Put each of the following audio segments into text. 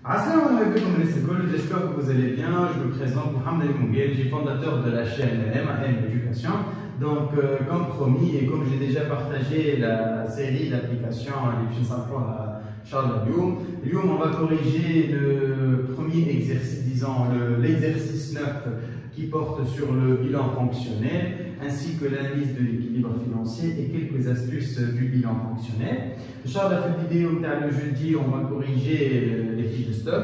Assalamu alaikum les écoles, j'espère que vous allez bien. Je me présente Mohamed Moungel, je suis fondateur de la chaîne MAN Éducation. Donc, comme promis et comme j'ai déjà partagé la série d'applications à Charles Lyoum, on va corriger le premier exercice, disons l'exercice 9 qui porte sur le bilan fonctionnel ainsi que l'analyse de l'équilibre financier et quelques astuces du bilan fonctionnel. Charles a fait vidéo le jeudi, on va corriger les fiches de stock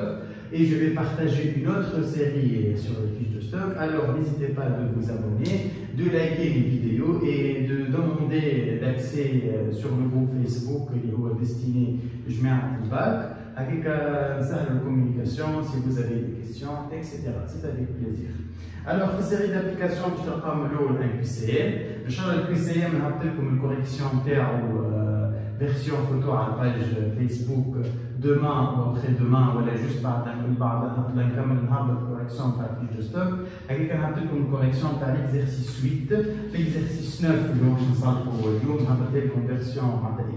et je vais partager une autre série sur les fiches de stock. Alors n'hésitez pas de vous abonner, de liker les vidéos et de demander d'accès sur le groupe Facebook qui est destiné à Feedback, avec une communication si vous avez des questions, etc. C'est avec plaisir. Alors, la série d'applications que je vais un QCM. Le champ de QCM, on a une correction ou version photo à la page Facebook demain ou après-demain, ou juste par la correction par la fiche de stock. Avec une correction par l'exercice 8. L'exercice 9, on a une version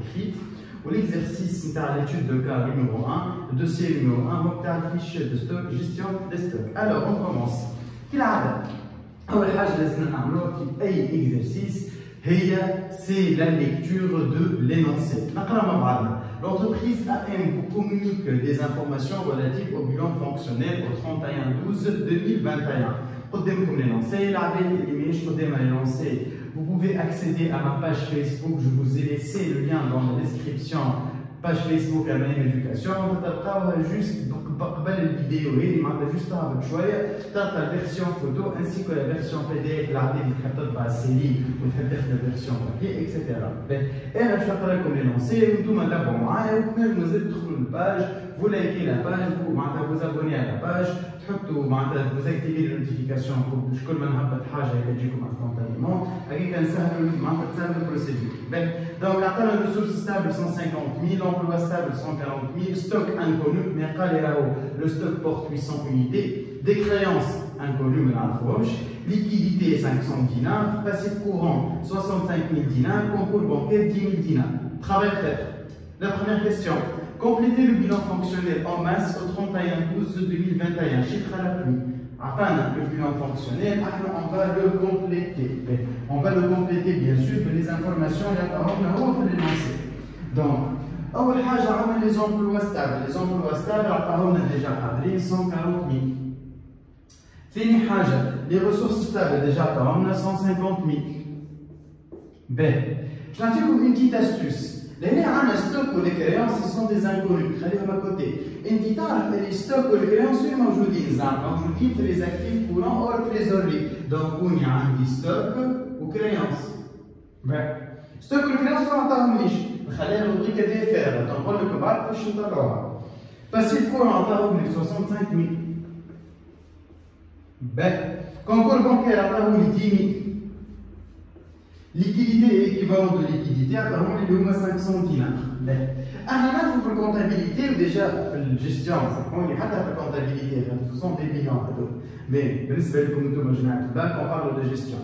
écrite. Ou l'exercice de l'étude de cas numéro 1, le dossier numéro 1, donc la fiche de stock, gestion des stocks. Alors, on commence. أول حاجة لازم نعملوها في أي exercice c'est la lecture de l'énoncé. L'entreprise AM vous communique des informations relatives au bilan fonctionnel au 31/12/2021. قدامكم l'énoncé, l'énoncé. Vous pouvez accéder à ma page Facebook, je vous ai laissé le lien dans la description. Page Facebook à MAN Éducation, juste قبل الفيديو هذه معناتها juste بشويه تلقى الفيرسيون فوتو ainsi que la version PDF اللي عطيتك تحب تطبع السيدي وتحب تاخذ الفيرسيون بابي اكسيتيرا. انا باش نقرا لكم لينونسي وانتم تابعوا معايا وتنجموا زاد تدخلوا للباج vous likez la page ومعناتها vous abonnez à la page تحطوا معناتها vous activez les notifications باش كل ما نهبط حاجه هكا تجيكم انستانتانيمون هكاك نسهلوا معناتها تسهلوا البروسيدور. Donc عطانا ressources stable 150 000, emploi stable 140 000, stock inconnu mais قال لي le stock porte 800 unités, des créances inconnues, liquidité 500 dinars, passif courant 65 000 dinars, concours bancaire 10 000 dinars. Travail fait. La première question, complétez le bilan fonctionnel en masse au 31/12/2021, chiffre à la pluie. Atteindre le bilan fonctionnel, on va le compléter. On va le compléter bien sûr de les informations, on va les lancer. Donc, أول حاجة عمل les emplois stables. Les emplois stables عطاهم déjà قبلين 140 000. ثاني حاجة les ressources stables déjà عطاهم 150 000. باهي. باش نعطيكم une petite astuce. لهنا عندنا ستوك و les créances ce sont des inconnus. خليهم à côté. أنت تعرف les stocks و les créances وين موجودين؟ زعما موجودين في les actifs courants ou trésorerie. Donc وين عندي stock و créances. باهي. ستوك و créances ما عطاهمليش. خلينا نوريك des faire. نقول لكم بعد باش نطلعوها. Passif courant عطاهم لي 65 000. باهي. Concours bancaire عطاهم لي 10 000. Liquidité et équivalent de liquidité عطاهم لي هما 500 dinars. باهي. أنا نعرفوا في الكونتابيليتي وديجا في الجيستيون صحوني حتى في الكونتابيليتي ce sont des bilans هذوك. Mais بالنسبة لكم انتم جماعة الباك on parle de gestion.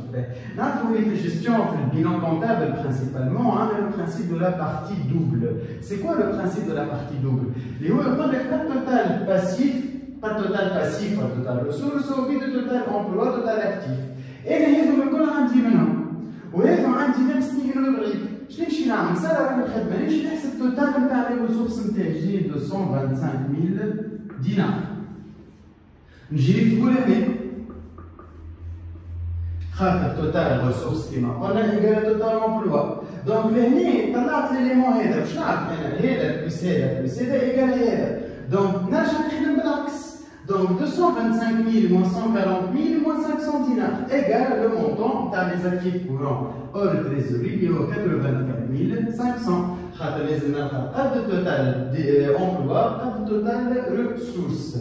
نعرفوا اللي في الجيستيون في البيلان comptable principalement le principe de la partie double. C'est quoi le principe de la partie double؟ اللي هو يقول لك pas total passif, pas total passif, pas total ressources, ou bien total emploi, total actif. أنا هذوما الكل عندي منهم. وهذا عندي نفسي بعيد. شنو نمشي نعمل؟ صار واحد الخدمة نمشي نحسب التوتال نتاع لي ريسورس نتاعي جيب 225 000 دينار. نجي فلاني خاطر توتال ريسورس كيما قلنا ايكال توتال امبلوا. دونك لهني طلعت ليليمون هذا باش نعرف انا هذا بلس هذا بلس هذا ايكال هذا. دونك نرجع نخدم بالعكس. Donc 225 000 moins 140 000 moins 500 dinars égale le montant dans les actifs courants hors trésorerie qui est 84 500. خاطر لازم نلقى قد التوتال emploi قد التوتال ressources.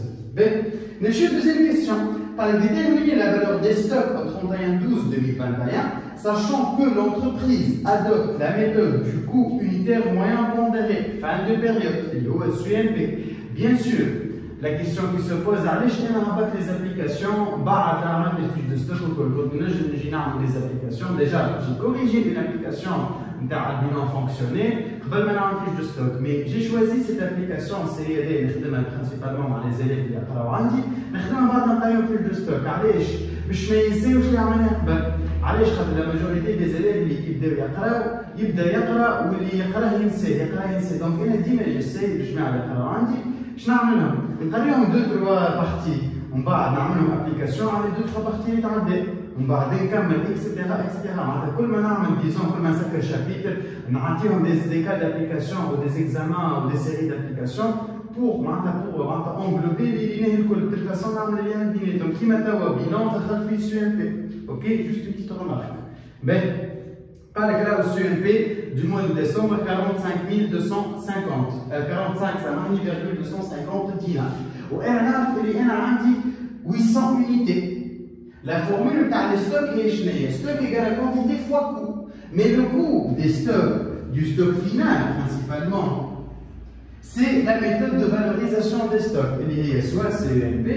Monsieur, deuxième question. Par déterminer la valeur des stocks au 31/12/2021, sachant que l'entreprise adopte la méthode du coût unitaire moyen pondéré, fin de période, l'OSUMP. Bien sûr, la question qui se pose, les applications, les fiches de stock des applications. Déjà, j'ai corrigé une application d'un bilan fonctionnel. قبل ما نعمل فيش دو ستوك مي جي شوازي سيت ابليكاسيون سي اللي نخدمها برينسيبالمون مع لي زيليف اللي يقراو عندي نخدمها بعد نقرايهم فيش دو ستوك علاش؟ باش ما ينساوش اللي عملناه قبل علاش؟ خاطر لا ماجوريتي دي زيليف اللي كيبداو يقراو يبدا يقرا واللي يقراه ينسى دونك انا ديما جيساي الجماعه اللي يقراو عندي باش نعملهم نقريهم دو تروا بارتي ومن بعد نعملهم ابليكاسيون على دو تروا بارتي اللي تعدي ومن بعد نكمل اكسترا معناتها كل ما نعمل ديزون كل ما نسكر شابيتر نعطيهم دي كا دابليكاسيون و دي زيكزامان و دي سيري دابليكاسيون معناتها انغلوبي اللي نهي الكل de toute façon نعمل اللي بيناتهم كيما توا بيلون دخل فيه سي ام بي اوكي جوست اون بيتيت رمارك باهي قال لك راهو السي ام بي du mois de décembre 45250 45 سامحني virgule 250 دينار وانا نعرف اللي انا عندي 800 unité. La formule de stock est stock égale à quantité fois coût. Mais le coût des stocks, du stock final principalement, c'est la méthode de valorisation des stocks. Il y a soit CEMP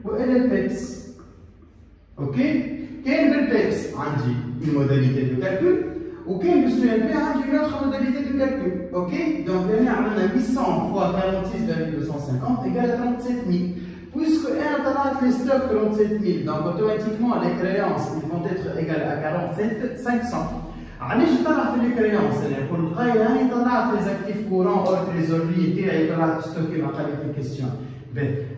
ou LPEPS. Ok? Quel est le PEPS? Une modalité de calcul. Ou quel est le CEMP? Une autre modalité de calcul. Ok? Donc, on a 800 fois 46,250 égale à 37 000. Puisque les stocks 37 000, donc automatiquement les créances vont être égales à 47 500. علاش طلع في les créances؟ أنا نقول قايل هاني طلعت les actifs courants hors trésorerie تاعي طلعت ستوكي ما قال لي في الكيستيون.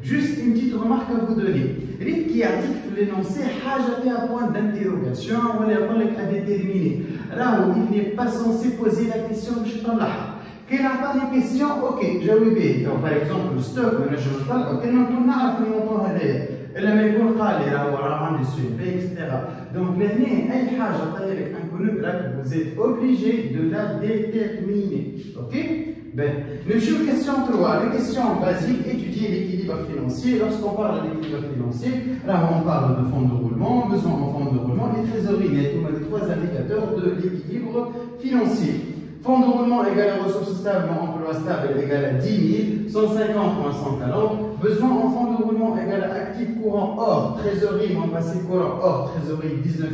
Juste une petite remarque à vous donner. ريت كي يعطيك في l'énoncé حاجة فيها point d'interrogation ولا يقول لك à déterminer. راهو il n'est pas censé poser la question باش تطلعها. كي نعطيني كيستيون اوكي جاوبي به باغ اكزومبل الستوك ما نجم نطلعو كي نكون نعرف الموضوع هذايا الا ما يكون قال لي راه عندي سي بي اكسترا دونك لهنا اي حاجه طيب لك انكونو راك فوزيت اوبليجي دو لا ديتيرميني اوكي ben نمشيو كيستيون 3 لي كيستيون بازيك étudier l'équilibre financier lorsqu'on parle de l'équilibre financier là on parle de fonds de roulement besoin en fonds de roulement et trésorerie nette on a les trois indicateurs de l'équilibre financier. Fonds de roulement égal à ressources stables, emploi stable égal à 10 000, 150 moins 140. Besoin en fonds de roulement égal à actif courant hors trésorerie moins passif courant hors trésorerie 19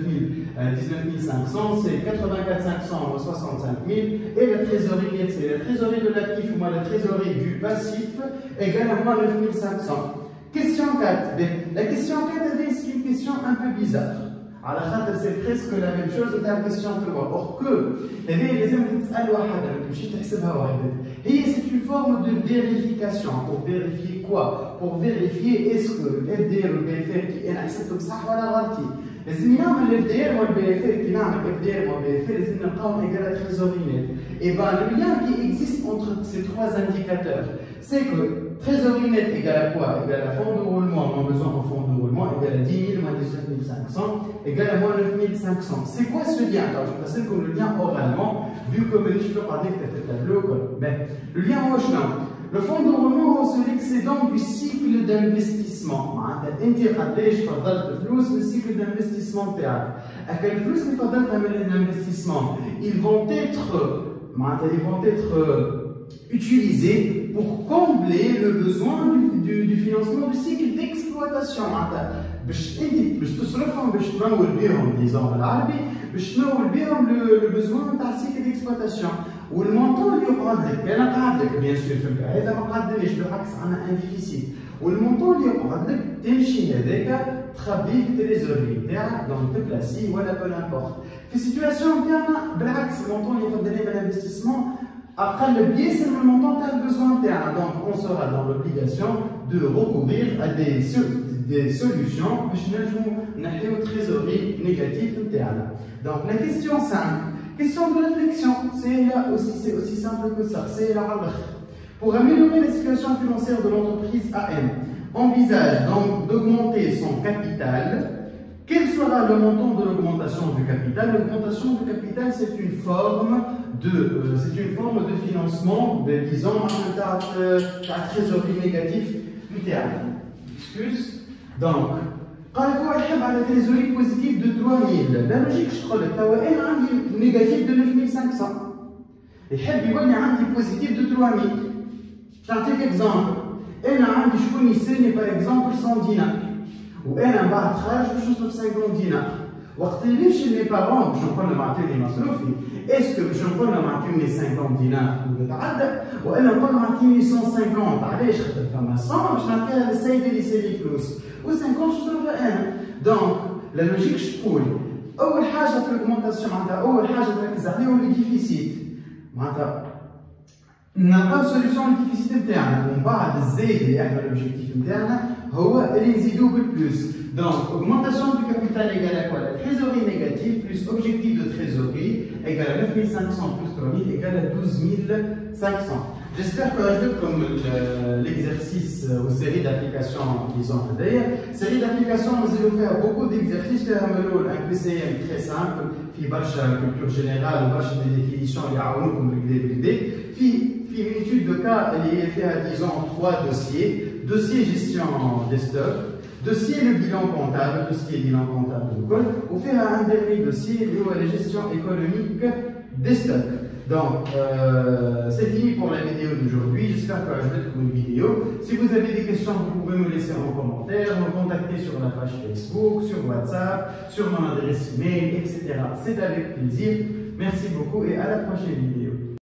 500, c'est 84 500 moins 65 000. Et la trésorerie nette, c'est la trésorerie de l'actif moins la trésorerie du passif égal à moins 9 500. Question 4. La question 4 c'est une question un peu bizarre. على خاطر سي بريسك لا ميم شوز تاع كيستيون 3 اور كو هذه لازم تسال وحده ما تمشيش تحسبها وحدك هي سي اون فورم دو فيريفيكاسيون بور فيريفيي كوا بور فيريفيي اسكو الاف دي ار والبي اف ار كي انا حسبته بصح ولا غلطي لازم نعمل الاف دي ار والبي اف ار كي نعمل اف دي ار والبي اف ار لازم نلقاو ايكال تريزوري نت اي بان لو لien qui existe entre ces trois indicateurs c'est que trésorerie nette égale à quoi? Égale à fonds de roulement, moins besoin en fonds de roulement, égale à 10 000 moins 19 500, égale à moins 9 500. C'est quoi ce lien? Alors, je vais passer comme le lien oralement, vu que je peux parler que tu as fait le tableau. Mais le lien au chemin. Le fonds de roulement, c'est l'excédent du cycle d'investissement. Le cycle d'investissement théâtre. À quel flux l'investissement? Ils vont être utilisés pour combler le besoin du financement du cycle d'exploitation. باش تصرفهم باش تمول بهم ديزون بالعربي باش تمول بهم لو بوزوان تاع السيكل ديكسبلواتاسيون والمونطون اللي يقعد لك انا قاعد لك بيان سور في الكا هذا ما قعدنيش بالعكس عندنا ان ديفيسيت والمونطون اللي يقعد لك تمشي هذاك تخبيه في التريزوري تاعك دونك تبلاسي ولا بو نامبورت في السيتواسيون تاعنا بالعكس المونطون اللي يفضل لنا الانفستيسمون أقل بياسر من المونطون تاع البوزوان تاعنا دونك on sera dans l'obligation de recourir à des solutions باش نجمو نحيو trésorerie négative تاعنا. Donc la question 5, question de réflexion, c'est aussi simple que ça, c'est la règle. Pour améliorer la situation financière de l'entreprise AM, envisage donc d'augmenter son capital. Quel sera le montant de l'augmentation du capital? L'augmentation du capital, c'est une forme de financement, disons, à trésorerie négative du théâtre. Excuse. Donc, quand il faut aller à la trésorerie positive de 3000, la logique, je crois, elle a un négatif de 9500. Et il y a un positif de 3000. Je vais un exemple. Elle a un qui par exemple 100 dinars. وانا بعد خارج باش نوصل 50 دينار وقت اللي نمشي لمي بارون باش نقول لهم اعطيوني مصروفي اسكو باش نقول لهم اعطيوني 50 دينار وتتعدى والا نقول لهم اعطيوني 150 علاش خاطر فما 100 باش نعطيها للسيد اللي يسالي فلوس و50 باش نصرفها انا دونك لا لوجيكش تقول اول حاجه في الاوغمونتاسيون معناتها اول حاجه تركز عليه هو الديفيسيت معناتها نلقاو سوليسيون للديفيسيت نتاعنا ومن بعد الزايد اللي احنا لوبجيكتيف نتاعنا هو اللي نزيدوه بالبلوس دونك augmentation du capital égale à quoi? La trésorerie négative plus objectif de trésorerie égale à 9500 plus 3000 égale à 12500. J'espère que comme l'exercice ou série d'applications qu'ils ont d'ailleurs, série d'applications nous allons faire beaucoup d'exercices un PCM très simple, في برشا culture générale ou برشا des définitions اللي يعاونوكم بالكدا في une étude de cas اللي هي فيها disons 3 dossiers, dossier gestion des stocks, dossier le bilan comptable, dossier bilan comptable de col, ou faire un dernier dossier la gestion économique des stocks. Donc, c'est fini pour la vidéo d'aujourd'hui. J'espère que je vais trouver une vidéo. Si vous avez des questions, vous pouvez me laisser en commentaire, me contacter sur la page Facebook, sur WhatsApp, sur mon adresse email, etc. C'est avec plaisir. Merci beaucoup et à la prochaine vidéo.